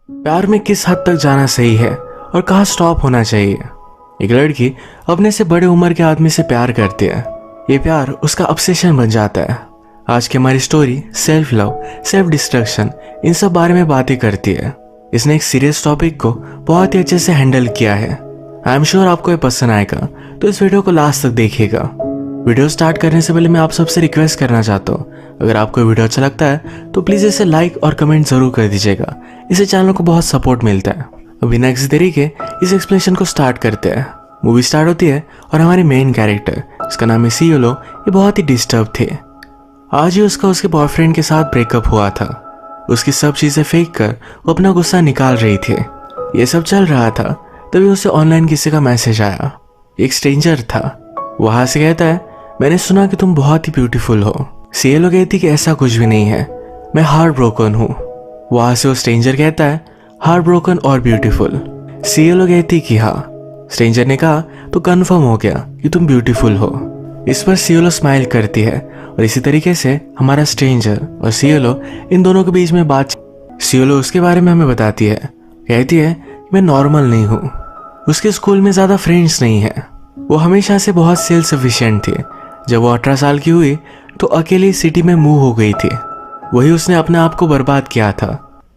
प्यार में किस हद तक जाना सही है और कहाँ स्टॉप होना चाहिए। एक लड़की अपने से बड़े उम्र के आदमी से प्यार करती है। ये प्यार उसका ऑब्सेशन बन जाता है। आज की हमारी story self love, self destruction, इन सब बारे में बातें करती है। इसने एक सीरियस टॉपिक को बहुत ही अच्छे से हैंडल किया है। आई एम श्योर आपको ये पसंद आएगा, तो इस वीडियो को लास्ट तक देखिएगा। वीडियो स्टार्ट करने से पहले मैं आप सबसे रिक्वेस्ट करना चाहता हूँ, अगर आपको वीडियो अच्छा लगता है तो प्लीज़ इसे लाइक और कमेंट जरूर कर दीजिएगा। इससे चैनल को बहुत सपोर्ट मिलता है। अब बिना किसी देरी के इस एक्सप्लेनेशन को स्टार्ट करते हैं। मूवी स्टार्ट होती है और हमारे मेन कैरेक्टर, इसका नाम है सियोलो, ये बहुत ही डिस्टर्ब थे। आज ही उसका उसके बॉयफ्रेंड के साथ ब्रेकअप हुआ था। उसकी सब चीज़ें फेंक कर वो अपना गुस्सा निकाल रही थी। ये सब चल रहा था, तभी उसे ऑनलाइन किसी का मैसेज आया। एक स्ट्रेंजर था। वहां से कहता है, मैंने सुना कि तुम बहुत ही ब्यूटीफुल हो। सियोलो कहती कि ऐसा कुछ भी नहीं है, मैं हार्ट ब्रोकन हूँ। वहां से वो स्ट्रेंजर कहता है, हार्ट ब्रोकन और ब्यूटीफुल। सियोलो कहती कि हाँ। स्ट्रेंजर ने कहा, तो कंफर्म हो गया कि तुम ब्यूटीफुल हो। इस पर सियोलो स्माइल करती है और इसी तरीके से हमारा स्ट्रेंजर और सियोलो इन दोनों के बीच में बात। सियोलो उसके बारे में हमें बताती है। कहती है कि मैं नॉर्मल नहीं हूँ। उसके स्कूल में ज़्यादा फ्रेंड्स नहीं है। वो हमेशा से बहुत सेल्फ सफिशिएंट थी। जब वो 18 साल की हुई तो अकेली सिटी में मूव हो गई थी। वही उसने अपने आप को बर्बाद किया था।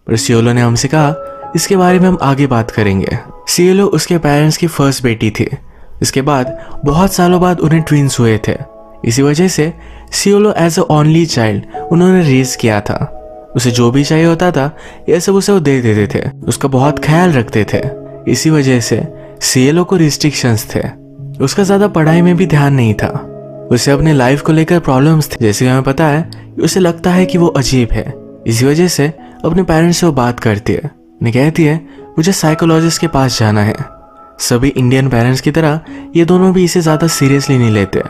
पर सियोलो ने हमसे कहा, इसके बारे में हम आगे बात करेंगे। सियोलो उसके पेरेंट्स की फर्स्ट बेटी थी। इसके बाद बहुत सालों बाद उन्हें ट्विंस हुए थे। इसी वजह से सियोलो एज अ ओनली चाइल्ड उन्होंने रेज किया था। उसे जो भी चाहिए होता था यह सब उसे वो दे देते थे। उसका बहुत ख्याल रखते थे। इसी वजह से सियोलो को रिस्ट्रिक्शंस थे। उसका ज्यादा पढ़ाई में भी ध्यान नहीं था। उसे अपने लाइफ को लेकर प्रॉब्लम्स थे। जैसे हमें पता है कि उसे लगता है कि वो अजीब है। इसी वजह से अपने पेरेंट्स से वो बात करती है। उन्हें कहती है, मुझे साइकोलॉजिस्ट के पास जाना है। सभी इंडियन पेरेंट्स की तरह ये दोनों भी इसे ज्यादा सीरियसली नहीं लेते।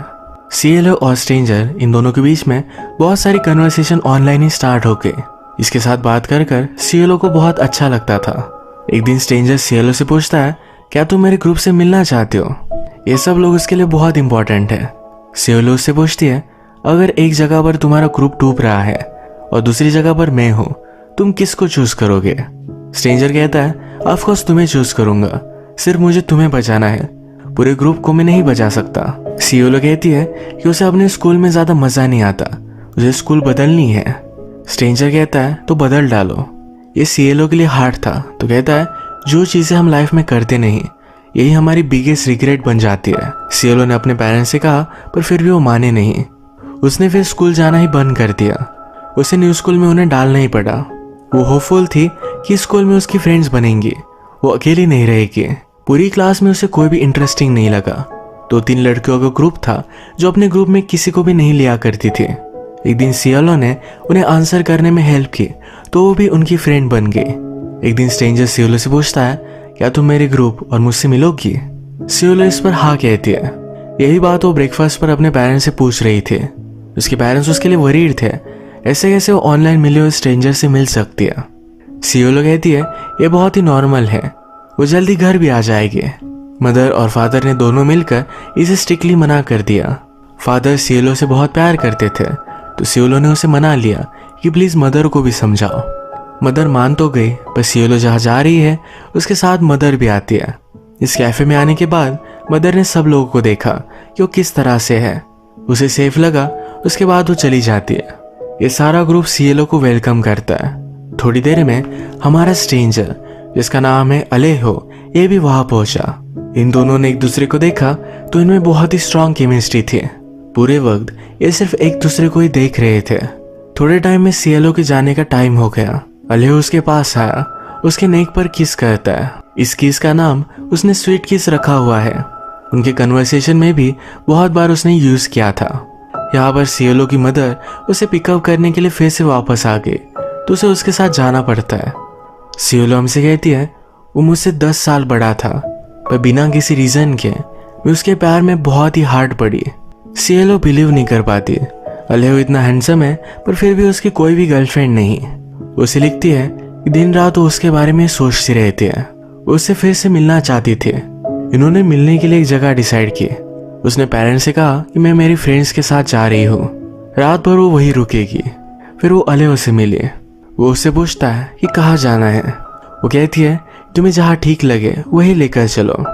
सियोलो और स्ट्रेंजर इन दोनों के बीच में बहुत सारी कन्वर्सेशन ऑनलाइन ही स्टार्ट हो गई। इसके साथ बात कर कर सियोलो को बहुत अच्छा लगता था। एक दिन स्ट्रेंजर सियोलो से पूछता है, क्या तुम मेरे ग्रुप से मिलना चाहते हो? ये सब लोग उसके लिए बहुत इंपॉर्टेंट है। सियोलो उससे पूछती है, अगर एक जगह पर तुम्हारा ग्रुप डूब रहा है और दूसरी जगह पर मैं हूं, तुम किसको चूज करोगे? स्ट्रेंजर कहता है, ऑफ कोर्स तुम्हें चूज करूंगा। सिर्फ मुझे तुम्हें बचाना है, पूरे ग्रुप को मैं नहीं बचा सकता। सियोलो कहती है कि उसे अपने स्कूल में ज्यादा मजा नहीं आता, उसे स्कूल बदलनी है। स्ट्रेंजर कहता है, तो बदल डालो। ये सियोलो के लिए हार्ड था, तो कहता है, जो चीजें हम लाइफ में करते नहीं यही हमारी बिगेस्ट रिग्रेट बन जाती है। सियोलो ने अपने पेरेंट्स से कहा, पर फिर भी वो माने नहीं। उसने फिर स्कूल जाना ही बंद कर दिया। उसे न्यू स्कूल में उन्हें डालना ही पड़ा। वो होपफुल थी कि स्कूल में उसकी फ्रेंड्स बनेंगी, वो अकेली नहीं रहेगी। पूरी क्लास में उसे कोई भी इंटरेस्टिंग नहीं लगा। 2-3 लड़कियों का ग्रुप था जो अपने ग्रुप में किसी को भी नहीं लिया करती थी। एक दिन सियोलो ने उन्हें आंसर करने में हेल्प की, तो वो भी उनकी फ्रेंड बन गई। एक दिन स्ट्रेंजर सियोलो से पूछता है, क्या तुम मेरे ग्रुप और मुझसे मिलोगी? सियोलो इस पर हाँ कहती है। यही बात वो ब्रेकफास्ट पर अपने पेरेंट्स से पूछ रही थी। उसके पेरेंट्स उसके लिए वरीड थे, ऐसे कैसे वो ऑनलाइन मिले हुए स्ट्रेंजर से मिल सकती है। सियोलो कहती है, ये बहुत ही नॉर्मल है, वो जल्दी घर भी आ जाएगी। मदर और फादर ने दोनों मिलकर इसे स्ट्रिक्टली मना कर दिया। फादर सियोलो से बहुत प्यार करते थे, तो सियोलो ने उसे मना लिया कि प्लीज मदर को भी समझाओ। मदर मान तो गई, पर सियोलो जहाँ जा रही है उसके साथ मदर भी आती है। इस कैफे में आने के बाद मदर ने सब लोगों को देखा कि वो किस तरह से है। उसे सेफ लगा, उसके बाद वो चली जाती है। ये सारा ग्रुप सियोलो को वेलकम करता है। थोड़ी देर में हमारा स्ट्रेंजर, जिसका नाम है अलेहो, ये भी वहां पहुंचा। इन दोनों ने एक दूसरे को देखा तो इनमें बहुत ही स्ट्रांग केमिस्ट्री थी। पूरे वक्त ये सिर्फ एक दूसरे को ही देख रहे थे। थोड़े टाइम में सियोलो के जाने का टाइम हो गया। अलेहो उसके पास आया, उसके नेक पर किस करता है। इस किस का नाम उसने स्वीट किस रखा हुआ है। उनके कन्वर्सेशन में भी बहुत बार उसने यूज किया था। यहाँ पर सियोलो की मदर उसे पिकअप करने के लिए फिर से वापस आ गई, तो उसे उसके साथ जाना पड़ता है। सियोलो हमसे कहती है, वो मुझसे 10 साल बड़ा था, पर बिना किसी रीजन के मैं उसके प्यार में बहुत ही हार्ड पड़ी। सियोलो बिलीव नहीं कर पाती। अलेहो इतना हैंडसम है, पर फिर भी उसकी कोई भी गर्लफ्रेंड नहीं। उसे लिखती है कि दिन रात वो उसके बारे में सोचती रहती है। उससे फिर से मिलना चाहती थी। इन्होंने मिलने के लिए एक जगह डिसाइड की। उसने पेरेंट्स से कहा कि मैं मेरी फ्रेंड्स के साथ जा रही हूँ, रात भर वो वहीं रुकेगी। फिर वो अलेहो से मिली। वो उससे पूछता है कि कहाँ जाना है। वो कहती है तुम्हें जहाँ ठीक लगे वही लेकर चलो।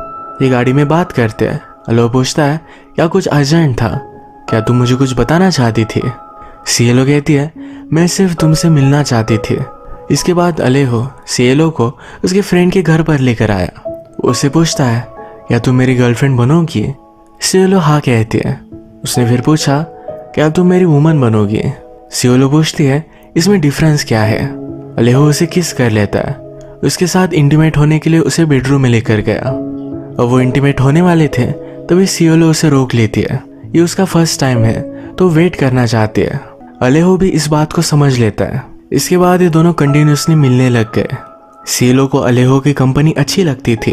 ये गाड़ी में बात करते हैं। अलेहो पूछता है क्या कुछ अर्जेंट था, क्या तुम मुझे कुछ बताना चाहती थी? सीएलओ कहती है मैं सिर्फ तुमसे मिलना चाहती थी। इसके बाद अलेहो सीएलओ को उसके फ्रेंड के घर पर लेकर आया। उससे पूछता है क्या तुम मेरी गर्लफ्रेंड बनोगी? सीएलओ हाँ कहती है। उसने फिर पूछा क्या तुम मेरी वुमन बनोगी? सीएलओ पूछती है इसमें डिफरेंस क्या है? अलेहो उसे किस कर लेता है। उसके साथ इंटीमेट होने के लिए उसे बेडरूम में लेकर गया। अब वो इंटीमेट होने वाले थे तभी सीएलओ उसे रोक लेती है। ये उसका फर्स्ट टाइम है तो वेट करना चाहती है। अलेहो भी इस बात को समझ लेता है। इसके बाद ये दोनों कंटिन्यूसली मिलने लग गए। सीएलओ को अलेहो की कंपनी अच्छी लगती थी।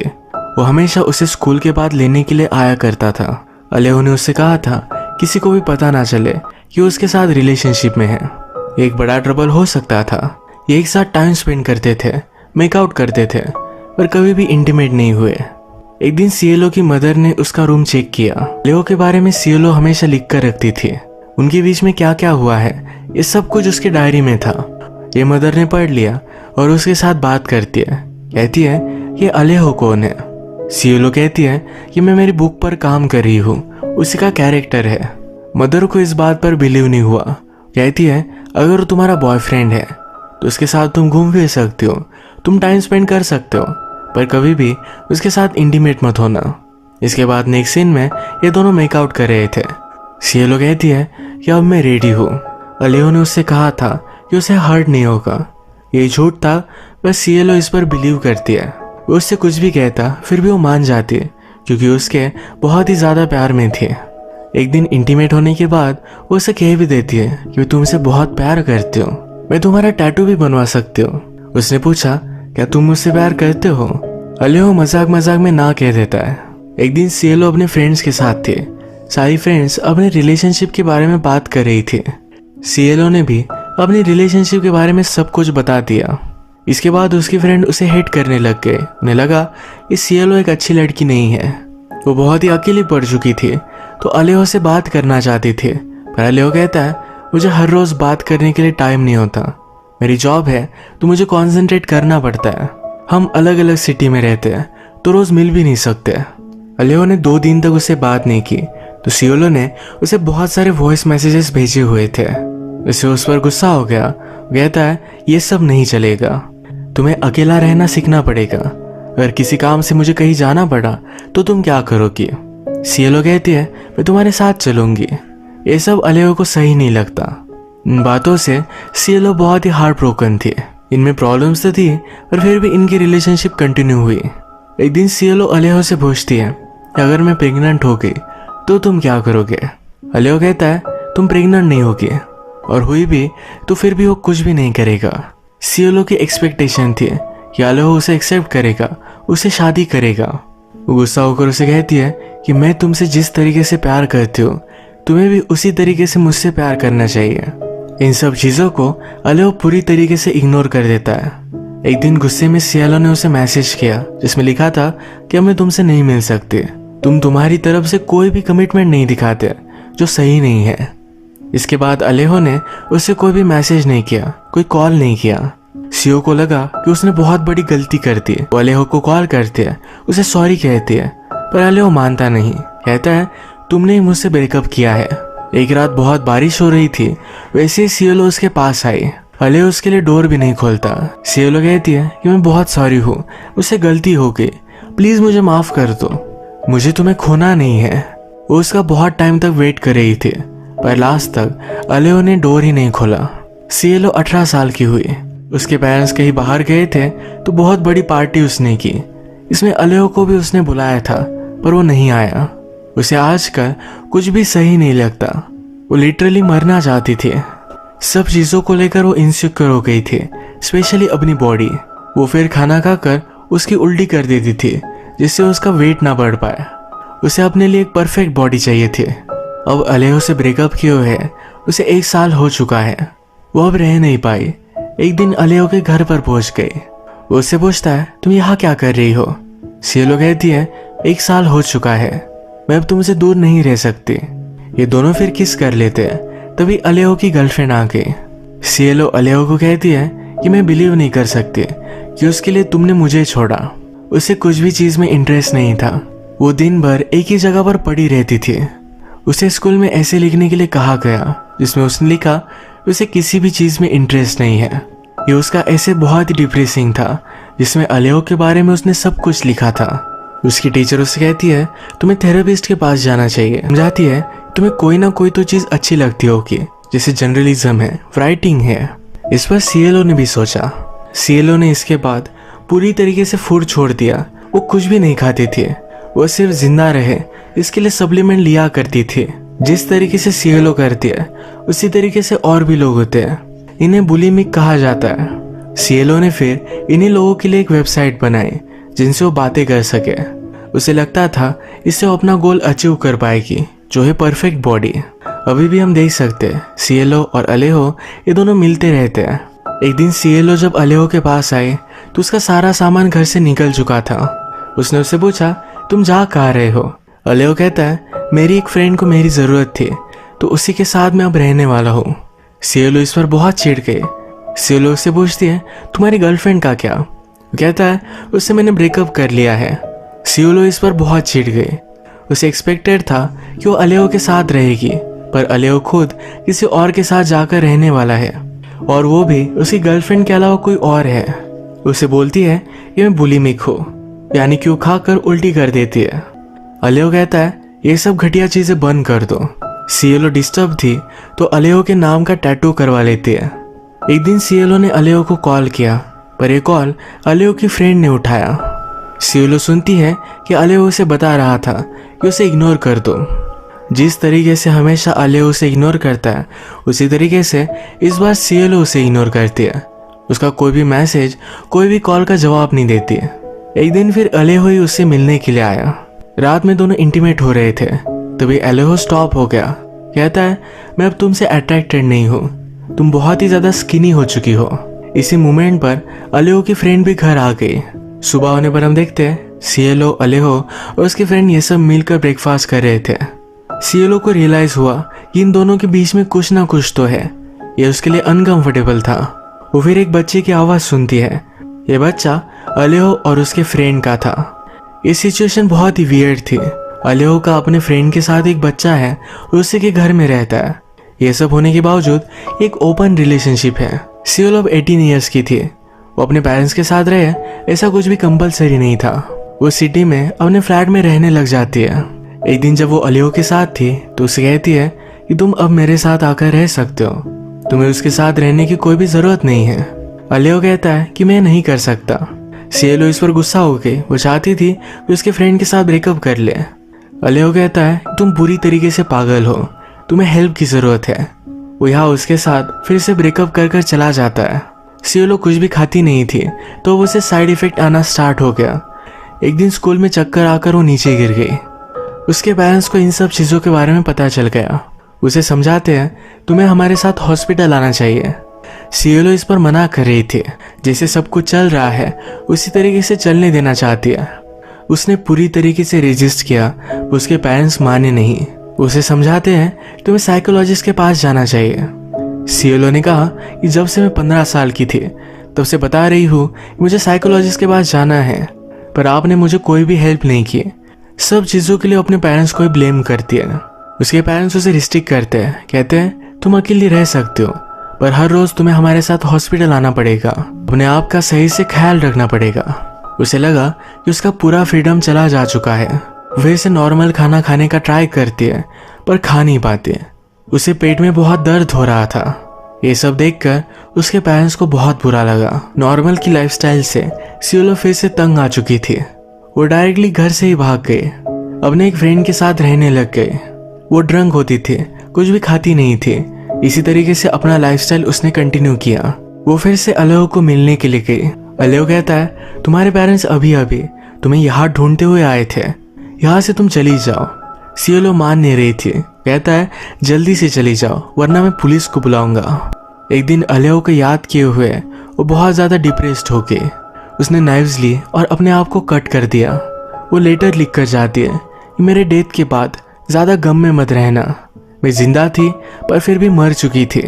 वो हमेशा उसे स्कूल के बाद लेने के लिए आया करता था। अलेहो ने उससे कहा था किसी को भी पता ना चले कि वो उसके साथ रिलेशनशिप में है। एक बड़ा ट्रबल हो सकता था। ये एक साथ टाइम स्पेंड करते थे, मेकआउट करते थे, पर कभी भी इंटीमेट नहीं हुए। एक दिन सीएलओ की मदर ने उसका रूम चेक किया। अलेहो के बारे में सीएलओ हमेशा लिख कर रखती थी। उनके बीच में क्या क्या हुआ है ये सब कुछ उसके डायरी में था। ये मदर ने पढ़ लिया और उसके साथ बात करती है। कहती है ये अलेहो कौन है? सीएलओ कहती है कि मैं मेरी बुक पर काम कर रही हूँ, उसी का कैरेक्टर है। मदर को इस बात पर बिलीव नहीं हुआ। कहती है अगर वो तुम्हारा बॉयफ्रेंड है तो उसके साथ तुम घूम फिर सकते हो, तुम टाइम स्पेंड कर सकते हो, पर कभी भी उसके साथ इंटीमेट मत होना। इसके बाद नेक्स्ट सीन में ये दोनों मेकआउट कर रहे थे। सीएलओ कहती है कि अब मैं रेडी हूँ। अलेहो ने उससे कहा था कि उसे हर्ट नहीं होगा। ये झूठ था, बस सीएलओ इस पर बिलीव करती है। वो उससे कुछ भी कहता फिर भी वो मान जाती है क्योंकि उसके बहुत ही ज़्यादा प्यार में थी। एक दिन इंटीमेट होने के बाद वो उसे कह भी देती है कि मैं तुमसे बहुत प्यार करती हूँ, मैं तुम्हारा टैटू भी बनवा सकती हूँ। उसने पूछा क्या तुम मुझसे प्यार करते हो? अलेहो मजाक मजाक में ना कह देता है। एक दिन सीएलओ अपने फ्रेंड्स के साथ थे। सारी फ्रेंड्स अपने रिलेशनशिप के बारे में बात कर रही थी। सीएलओ ने भी अपनी रिलेशनशिप के बारे में सब कुछ बता दिया। इसके बाद उसकी फ्रेंड उसे हेट करने लग गए। उन्हें लगा कि सीएलओ एक अच्छी लड़की नहीं है। वो बहुत ही अकेली पड़ चुकी थी तो अलेहो से बात करना चाहती थी, पर अलेहो कहता है मुझे हर रोज बात करने के लिए टाइम नहीं होता, मेरी जॉब है तो मुझे कॉन्सेंट्रेट करना पड़ता है। हम अलग अलग सिटी में रहते हैं तो रोज मिल भी नहीं सकते। अलेहो ने 2 दिन तक उससे बात नहीं की तो सीएलओ ने उसे बहुत सारे वॉइस मैसेजेस भेजे हुए थे। उसे उस पर गुस्सा हो गया। कहता है ये सब नहीं चलेगा, तुम्हें अकेला रहना सीखना पड़ेगा। अगर किसी काम से मुझे कहीं जाना पड़ा तो तुम क्या करोगी? सीएलओ कहती है मैं तुम्हारे साथ चलूंगी। ये सब अलेहो को सही नहीं लगता। इन बातों से सीएलओ बहुत ही हार्ट ब्रोकन थी। इनमें प्रॉब्लम्स तो थी पर फिर भी इनकी रिलेशनशिप कंटिन्यू हुई। एक दिन सीएलओ अलेहो से पूछती है अगर मैं प्रेग्नेंट हो गई तो तुम क्या करोगे? अलेहो कहता है तुम प्रेग्नेंट नहीं होगी और हुई भी तो फिर भी वो कुछ भी नहीं करेगा। सीएलओ की एक्सपेक्टेशन थी कि अलेहो उसे एक्सेप्ट करेगा, उसे शादी करेगा। वो गुस्सा होकर उसे कहती है कि मैं तुमसे जिस तरीके से प्यार करती हूँ तुम्हें भी उसी तरीके से मुझसे प्यार करना चाहिए। इन सब चीज़ों को अलेहो पूरी तरीके से इग्नोर कर देता है। एक दिन गुस्से में सीएलओ ने उसे मैसेज किया जिसमें लिखा था कि मैं तुमसे नहीं मिल सकती, तुम तुम्हारी तरफ से कोई भी कमिटमेंट नहीं दिखाते जो सही नहीं है। इसके बाद अलेहो ने उससे कोई भी मैसेज नहीं किया, कोई कॉल नहीं किया। सीओ को लगा कि उसने बहुत बड़ी गलती कर दी। वो अलेहो को कॉल करती है, उसे सॉरी कहती है, पर अलेहो मानता नहीं। कहता है तुमने ही मुझसे ब्रेकअप किया है। एक रात बहुत बारिश हो रही थी, वैसे ही सीएलओ उसके पास आई। अलेहो उसके लिए डोर भी नहीं खोलता। सीएलओ कहती है कि मैं बहुत सॉरी हूँ, मुझसे गलती हो गई, प्लीज मुझे माफ कर दो, मुझे तुम्हें खोना नहीं है। वो उसका बहुत टाइम तक वेट कर रही थी पर लास्ट तक अलेहो ने डोर ही नहीं खोला। सीएलओ 18 साल की हुई। उसके पेरेंट्स कहीं बाहर गए थे तो बहुत बड़ी पार्टी उसने की। इसमें अलेहो को भी उसने बुलाया था पर वो नहीं आया। उसे आजकल कुछ भी सही नहीं लगता। वो लिटरली मरना चाहती थी। सब चीज़ों को लेकर वो इनसिक्योर हो गई थी, स्पेशली अपनी बॉडी। वो फिर खाना खाकर उसकी उल्टी कर देती थी जिससे उसका वेट ना बढ़ पाए। उसे अपने लिए एक परफेक्ट बॉडी चाहिए थी। अब अलेहो से ब्रेकअप किए हुए उसे 1 साल हो चुका है। वो अब रह नहीं पाई। एक दिन अलेहो के घर पर पहुंच गई। वो उससे पूछता है तुम यहाँ क्या कर रही हो? सीएलओ कहती है 1 साल हो चुका है, मैं अब तुमसे दूर नहीं रह सकती। ये दोनों फिर किस कर लेते हैं। तभी अलेहो की गर्लफ्रेंड आ गई। सीएलओ अलेहो को कहती है कि मैं बिलीव नहीं कर सकती कि उसके लिए तुमने मुझे छोड़ा। उसे कुछ भी चीज में इंटरेस्ट नहीं था। वो दिन भर एक ही जगह पर पड़ी रहती थी। उसे स्कूल में ऐसे लिखने के लिए कहा गया जिसमें उसने लिखा उसे किसी भी चीज में इंटरेस्ट नहीं है। ये उसका ऐसे बहुत ही डिप्रेसिंग था जिसमें अलेहो के बारे में उसने सब कुछ लिखा था। उसकी टीचर उसे कहती है तुम्हें थेरेपिस्ट के पास जाना चाहिए। समझाती है तुम्हें कोई ना कोई तो चीज अच्छी लगती होगी, जैसे जर्नलिज्म है, राइटिंग है। इस पर सीएलओ ने भी सोचा। सीएलओ ने इसके बाद पूरी तरीके से फूड छोड़ दिया। वो कुछ भी नहीं खाती थी, वो सिर्फ जिंदा रहे इसके लिए सप्लीमेंट लिया करती थी। जिस तरीके से सीएलओ करती है उसी तरीके से और भी लोग होते हैं। इन्हें बुलिमिक कहा जाता है। सीएलओ ने फिर इन्हीं लोगों के लिए एक वेबसाइट बनाई जिनसे वो बातें कर सके। उसे लगता था इससे वो अपना गोल अचीव कर पाएगी, जो है परफेक्ट बॉडी। अभी भी हम देख सकते हैं सीएलओ और अलेहो ये दोनों मिलते रहते हैं। एक दिन सीएलओ जब अलेहो के पास आए तो उसका सारा सामान घर से निकल चुका था। उसने उससे पूछा तुम जा कहाँ रहे हो? अलेहो कहता है मेरी एक फ्रेंड को मेरी जरूरत थी तो उसी के साथ मैं अब रहने वाला हूँ। सीएलओ इस पर बहुत चिढ़ गए। सीएलओ उससे पूछती है तुम्हारी गर्लफ्रेंड का क्या? वो कहता है उससे मैंने ब्रेकअप कर लिया है। सीएलओ इस पर बहुत चिढ़ गए। उसे एक्सपेक्टेड था कि वो अलेहो के साथ रहेगी, पर अलेहो खुद किसी और के साथ जाकर रहने वाला है, और वो भी उसकी गर्लफ्रेंड के अलावा कोई और है। उसे बोलती है कि मैं बुलिमिक हूँ, यानी कि वो खाकर उल्टी कर देती है। अलेहो कहता है ये सब घटिया चीजें बंद कर दो। सीएलओ डिस्टर्ब थी तो अलेहो के नाम का टैटू करवा लेती है। एक दिन सीएलओ ने अलेहो को कॉल किया, पर यह कॉल अलेहो की फ्रेंड ने उठाया। सीएलओ सुनती है कि अलेहो उसे बता रहा था कि उसे इग्नोर कर दो। जिस तरीके से हमेशा अलेहो उसे इग्नोर करता है उसी तरीके से इस बार सीएलओ उसे इग्नोर करती है। उसका कोई भी मैसेज, कोई भी कॉल का जवाब नहीं देती है। एक दिन फिर अलेहो ही उससे मिलने के लिए आया। रात में दोनों इंटीमेट हो रहे थे, तभी अलेहो स्टॉप हो गया। कहता है मैं अब तुमसे अट्रैक्टेड नहीं हूँ, तुम बहुत ही ज्यादा स्किनी हो चुकी हो। इसी मोमेंट पर अलेहो की फ्रेंड भी घर आ गई। सुबह होने पर हम देखते हैं सीएलओ, अलेहो और उसकी फ्रेंड ये सब मिलकर ब्रेकफास्ट कर रहे थे। सीएलओ को रियलाइज हुआ कि इन दोनों के बीच में कुछ ना कुछ तो है। ये उसके लिए अनकंफर्टेबल था। वो फिर एक बच्चे की आवाज सुनती है। ये बच्चा अलेहो और उसके फ्रेंड का था। ये सिचुएशन बहुत ही वियर्ड थी। अलेहो का अपने फ्रेंड के साथ एक बच्चा है और उसी के घर में रहता है। ये सब होने के बावजूद एक ओपन रिलेशनशिप है। सीएलओ अब 18 ईयर्स की थी। वो अपने पेरेंट्स के साथ रहे, ऐसा कुछ भी कंपलसरी नहीं था। वो सिटी में अपने फ्लैट में रहने लग जाती है। एक दिन जब वो अलेहो के साथ थी तो उसे कहती है कि तुम अब मेरे साथ आकर रह सकते हो, तुम्हें उसके साथ रहने की कोई भी जरूरत नहीं है। अलेहो कहता है कि मैं नहीं कर सकता। सीएलओ इस पर गुस्सा हो गई। वो चाहती थी कि उसके फ्रेंड के साथ ब्रेकअप कर ले। अलेहो कहता है तुम बुरी तरीके से पागल हो, तुम्हें हेल्प की जरूरत है। वो यहाँ उसके साथ फिर से ब्रेकअप कर चला जाता है। सीएलओ कुछ भी खाती नहीं थी तो उसे साइड इफेक्ट आना स्टार्ट हो गया। एक दिन स्कूल में चक्कर आकर वो नीचे गिर गई। उसके पेरेंट्स को इन सब चीज़ों के बारे में पता चल गया। उसे समझाते हैं तुम्हें हमारे साथ हॉस्पिटल आना चाहिए। सीएलओ इस पर मना कर रही थी। जैसे सब कुछ चल रहा है उसी तरीके से चलने देना चाहती है। उसने पूरी तरीके से रेजिस्ट किया, उसके पेरेंट्स माने नहीं। उसे समझाते हैं तुम्हें साइकोलॉजिस्ट के पास जाना चाहिए। सीएलओ ने कहा कि जब से मैं 15 साल की थी तब से बता रही हूँ मुझे साइकोलॉजिस्ट के पास जाना है, पर आपने मुझे कोई भी हेल्प नहीं की। सब चीज़ों के लिए अपने पेरेंट्स को ही ब्लेम करती है। उसके पेरेंट्स उसे रिस्ट्रिक्ट करते हैं, कहते हैं तुम अकेली रह सकते हो, पर हर रोज तुम्हें हमारे साथ हॉस्पिटल आना पड़ेगा, अपने आप का सही से ख्याल रखना पड़ेगा। उसे लगा कि उसका पूरा फ्रीडम चला जा चुका है। वह इसे नॉर्मल खाना खाने का ट्राई करती है पर खा नहीं पाती। उसे पेट में बहुत दर्द हो रहा था। ये सब देखकर उसके पेरेंट्स को बहुत बुरा लगा। नॉर्मल की लाइफस्टाइल से सीएलओ फिर से तंग आ चुकी थी। वो डायरेक्टली घर से ही भाग गए, अपने एक फ्रेंड के साथ रहने लग गए। वो ड्रंक होती थी, कुछ भी खाती नहीं थी। इसी तरीके से अपना लाइफस्टाइल उसने कंटिन्यू किया। वो फिर से अलेहो को मिलने के लिए गई। अलेहो कहता है तुम्हारे पेरेंट्स अभी अभी तुम्हें यहाँ ढूंढते हुए आए थे, यहाँ से तुम चली जाओ। सीएलओ मान नहीं रही थी। कहता है जल्दी से चली जाओ वरना मैं पुलिस को बुलाऊंगा। एक दिन अलेहो को याद किए हुए वो बहुत ज्यादा डिप्रेस्ड हो गई। उसने नाइव्स ली और अपने आप को कट कर दिया। वो लेटर लिख कर जाती है कि मेरे डेथ के बाद ज्यादा गम में मत रहना, मैं जिंदा थी पर फिर भी मर चुकी थी।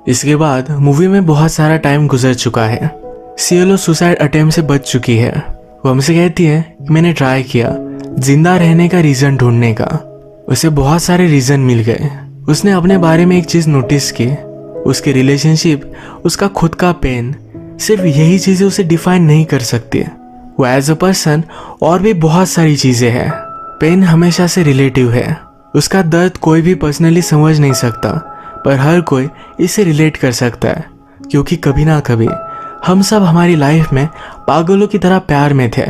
इसके बाद मूवी में बहुत सारा टाइम गुजर चुका है। सियोलो सुसाइड अटेम्प्ट से बच चुकी है। वो हमसे कहती है कि मैंने ट्राई किया जिंदा रहने का रीजन ढूंढने का। उसे बहुत सारे रीजन मिल गए। उसने अपने बारे में एक चीज नोटिस की, उसके रिलेशनशिप, उसका खुद का पेन, सिर्फ यही चीजें उसे डिफाइन नहीं कर सकती। वो एज अ पर्सन और भी बहुत सारी चीजें हैं। पेन हमेशा से रिलेटिव है। उसका दर्द कोई भी पर्सनली समझ नहीं सकता, पर हर कोई इसे रिलेट कर सकता है, क्योंकि कभी ना कभी हम सब हमारी लाइफ में पागलों की तरह प्यार में थे।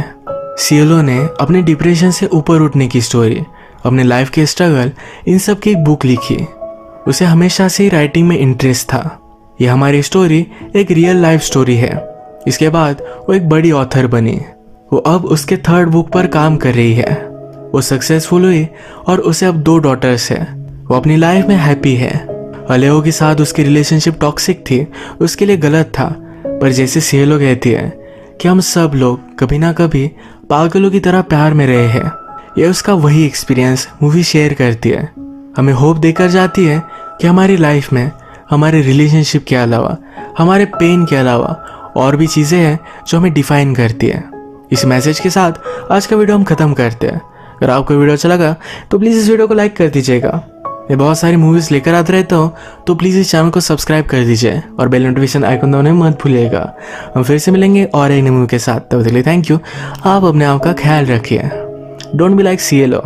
सियोलो ने अपने डिप्रेशन से ऊपर उठने की स्टोरी, अपने लाइफ के स्ट्रगल, इन सब की एक बुक लिखी। उसे हमेशा से ही राइटिंग में इंटरेस्ट था। यह हमारी स्टोरी एक रियल लाइफ स्टोरी है। इसके बाद वो एक बड़ी ऑथर बनी। वो अब उसके 3rd बुक पर काम कर रही है। वो सक्सेसफुल हुई और उसे अब 2 डॉटर्स है। वो अपनी लाइफ में हैप्पी है। अलेओ के साथ उसकी रिलेशनशिप टॉक्सिक थी, उसके लिए गलत था, पर जैसे सियोलो कहती है कि हम सब लोग कभी ना कभी पागलों की तरह प्यार में रहे हैं। ये उसका वही एक्सपीरियंस मूवी शेयर करती है। हमें होप देकर जाती है कि हमारी लाइफ में हमारे रिलेशनशिप के अलावा, हमारे पेन के अलावा और भी चीज़ें हैं जो हमें डिफाइन करती है। इस मैसेज के साथ आज का वीडियो हम ख़त्म करते हैं। अगर आपको वीडियो अच्छा लगा तो प्लीज़ इस वीडियो को लाइक कर दीजिएगा। मैं बहुत सारी मूवीज़ लेकर आते रहता हूँ, तो प्लीज़ इस चैनल को सब्सक्राइब कर दीजिए और बेल नोटिफिकेशन आइकन दबाना मत भूलिएगा। हम फिर से मिलेंगे और एक नई मूवी के साथ। तब तक के लिए थैंक यू। आप अपने आप का ख्याल रखिए। Don't be like सियोलो।